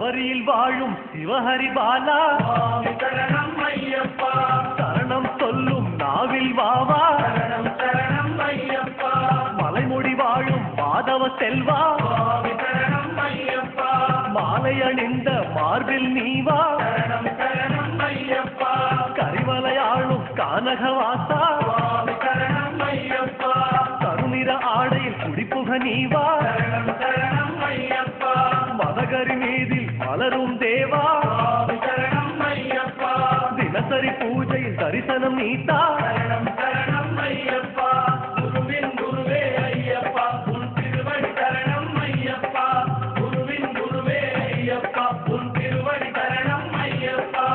சபரியில் வாழும் சிவஹரி பாலா சரணம் ஐயப்பா சரணம் சொல்லும் நாவில் வாவா சரணம் ஐயப்பா மலைமுடி வாழும் மாதவ செல்வா சரணம் ஐயப்பா மாலை அணிந்த மார்பில் நீவா சரணம் ஐயப்பா கரிமலையாளும் கானகவாசா சரணம் ஐயப்பா கருநிற ஆடையில் குடிப்புக நீவா சரணம் ஐயப்பா மதகரி மீதில் மலரும் தேவா சரணம் ஐயப்பா தினசரி பூஜையில் தரிசனம் நீத்தா சரணம் ஐயப்பா குருவின் குருவே ஐயப்பா உன் திருவடி சரணம் ஐயப்பா குருவின் குருவே ஐயப்பா உன் திருவடி சரணம் ஐயப்பா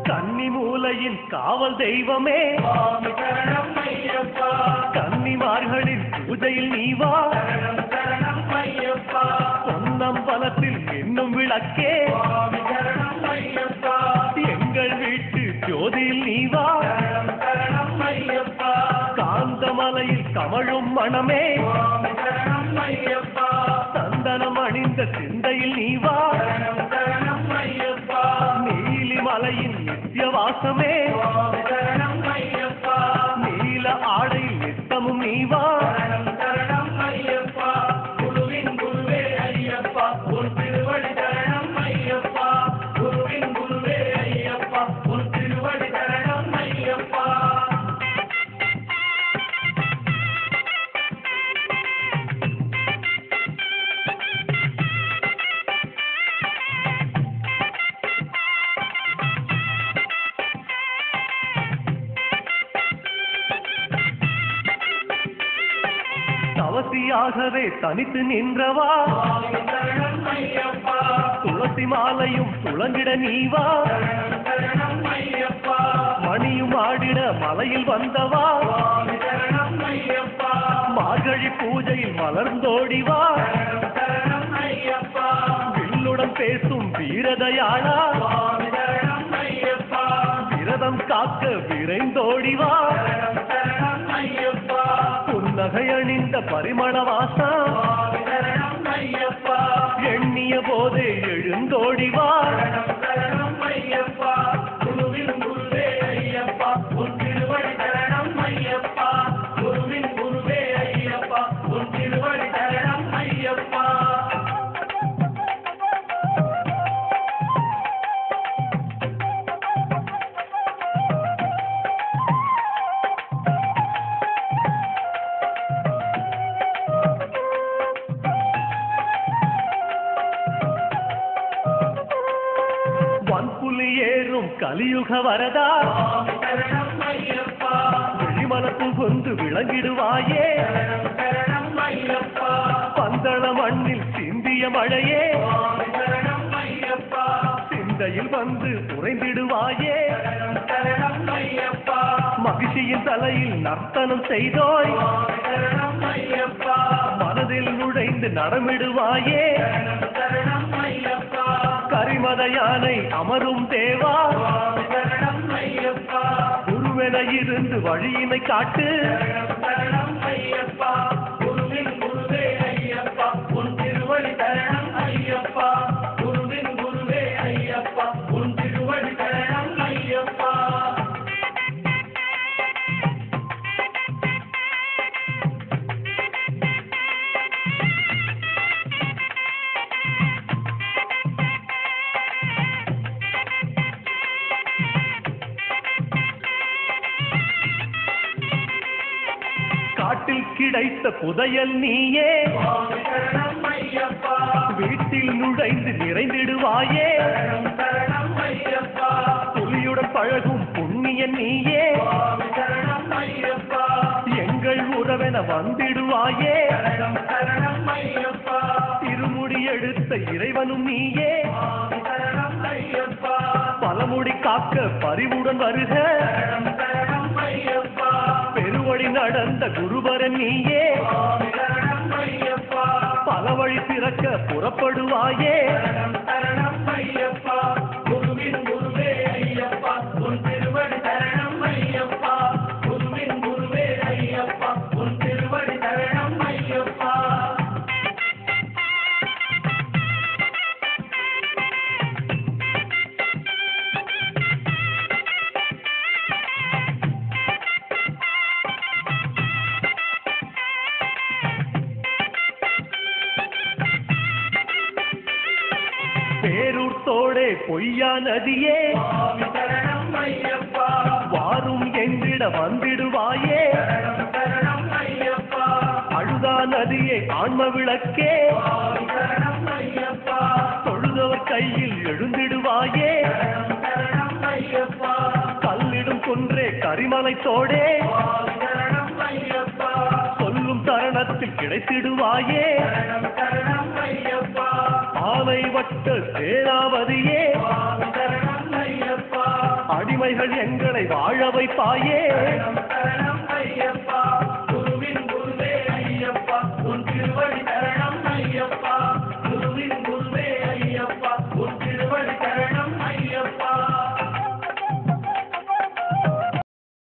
கன்னிமூலையின் காவல் தெய்வமே சரணம் ஐயப்பா கன்னிமார்களின் பூஜையில் நீவா சரணம் ஐயப்பா பொன்னம்பலத்தில் இன்னும் விளக்கே சரணம் ஐயப்பா எங்கள் வீட்டு ஜோதியில் நீவா சரணம் ஐயப்பா காந்தமலையில் கமழும் மணமே சரணம் ஐயப்பா சந்தனம் அணிந்த சிந்தையில் நீவா சரணம் ஐயப்பா நீலிமலையின் நித்தியவாசமே சரணம் ஐயப்பா நீல ஆடையில் நித்தமும் நீவா சரணம் ஐயப்பா குருவின் குருவே ஐயப்பா உன் திருவடி சரணம் ஐயப்பா குருவின் குருவே ஐயப்பா உன் திருவடி சரணம் ஐயப்பா தவசியாகவே தனித்து நின்றவா சரணம் ஐயப்பா துளசி மாலையும் துளங்கிட நீவா சரணம் ஐயப்பா மணியும் ஆடிட மலையில் வந்தவா சரணம் ஐயப்பா மார்கழி பூஜையில் மலர்ந்தோடிவா சரணம் ஐயப்பா வில்லுடன் பேசும் வீரதயாளா சரணம் ஐயப்பா விரதம் காக்க விரைந்தோடிவா சரணம் ஐயப்பா புன்னகை அணிந்த பரிமளவாசா சரணம் ஐயப்பா எண்ணிய போதே எழுந்தோடிவா சரணம் ஐயப்பா குருவின் குருவே ஐயப்பா உன் திருவடி சரணம் ஐயப்பா குருவின் குருவே ஐயப்பா உன் திருவடி சரணம் ஐயப்பா வன்புலி ஏறும் கலியுக வரதா சரணம் ஐயப்பா விழிமலத்து கொண்டு விளங்கிடுவாயே சரணம் ஐயப்பா பந்தள மண்ணில் சிந்திய மழையே சரணம் ஐயப்பா சிந்தையில் வந்து உறைந்திடுவாயே சரணம் ஐயப்பா மகிழ்ச்சியின் தலையில் நர்த்தனம் செய்தோய் சரணம் ஐயப்பா மனதில் நுழைந்து நடமிடுவாயே சரணம் ஐயப்பா கரிமத யானை அமரும் தேவா சரணம் ஐயப்பா குருவென இருந்து வழியினை காட்டு சரணம் ஐயப்பா குருவின் குருவே ஐயப்பா உன் திருவடி சரணம் ஐயப்பா குருவின் குருவே ஐயப்பா உன் திருவடி சரணம் ஐயப்பா காட்டில் கிடைத்த புதையல் நீயே சரணம் ஐயப்பா வீட்டில் நுழைந்து நிறைந்திடுவாயே சரணம் ஐயப்பா புலியுடன் பழகும் புண்ணியன் நீயே சரணம் ஐயப்பா எங்கள் உறவென வந்திடுவாயே சரணம் ஐயப்பா திருமுடி எடுத்த இறைவனும் நீயே சரணம் ஐயப்பா பலமுடி காக்க பரிவுடன் வருக சரணம் ஐயப்பா பெருவழி நடந்த குருபரன் நீயே சரணம் ஐயப்பா காக்க புறப்படுவாயே சரணம் சரணம் ஐயப்பா குருவின் குருவே ஐயப்பா உன் திருவடி சரணம் ஐயப்பா குருவின் குருவே ஐயப்பா உன் திருவடி சரணம் ஐயப்பா பேரூர் தோடே பொய்யா நதியே சுவாமி சரணம் ஐயப்பா வாரும் என்றிட வந்திடுவாயே சரணம் சரணம் ஐயப்பா அழுதா நதியே ஆன்ம விளக்கே சுவாமி சரணம் ஐயப்பா தொழுதவர் கையில் எழுந்திடுவாயே சரணம் சரணம் ஐயப்பா கல்லிடும் குன்றே கரிமலை தோடே சுவாமி சரணம் ஐயப்பா சொல்லும் தருணத்தில் கிடைத்திடுவாயே சரணம் சரணம் ஐயப்பா ஆனை வட்ட சேனாபதியே சுவாமி சரணம் ஐயப்பா அடிமைகள் எங்களை வாழ வைப்பாயே சரணம் சரணம்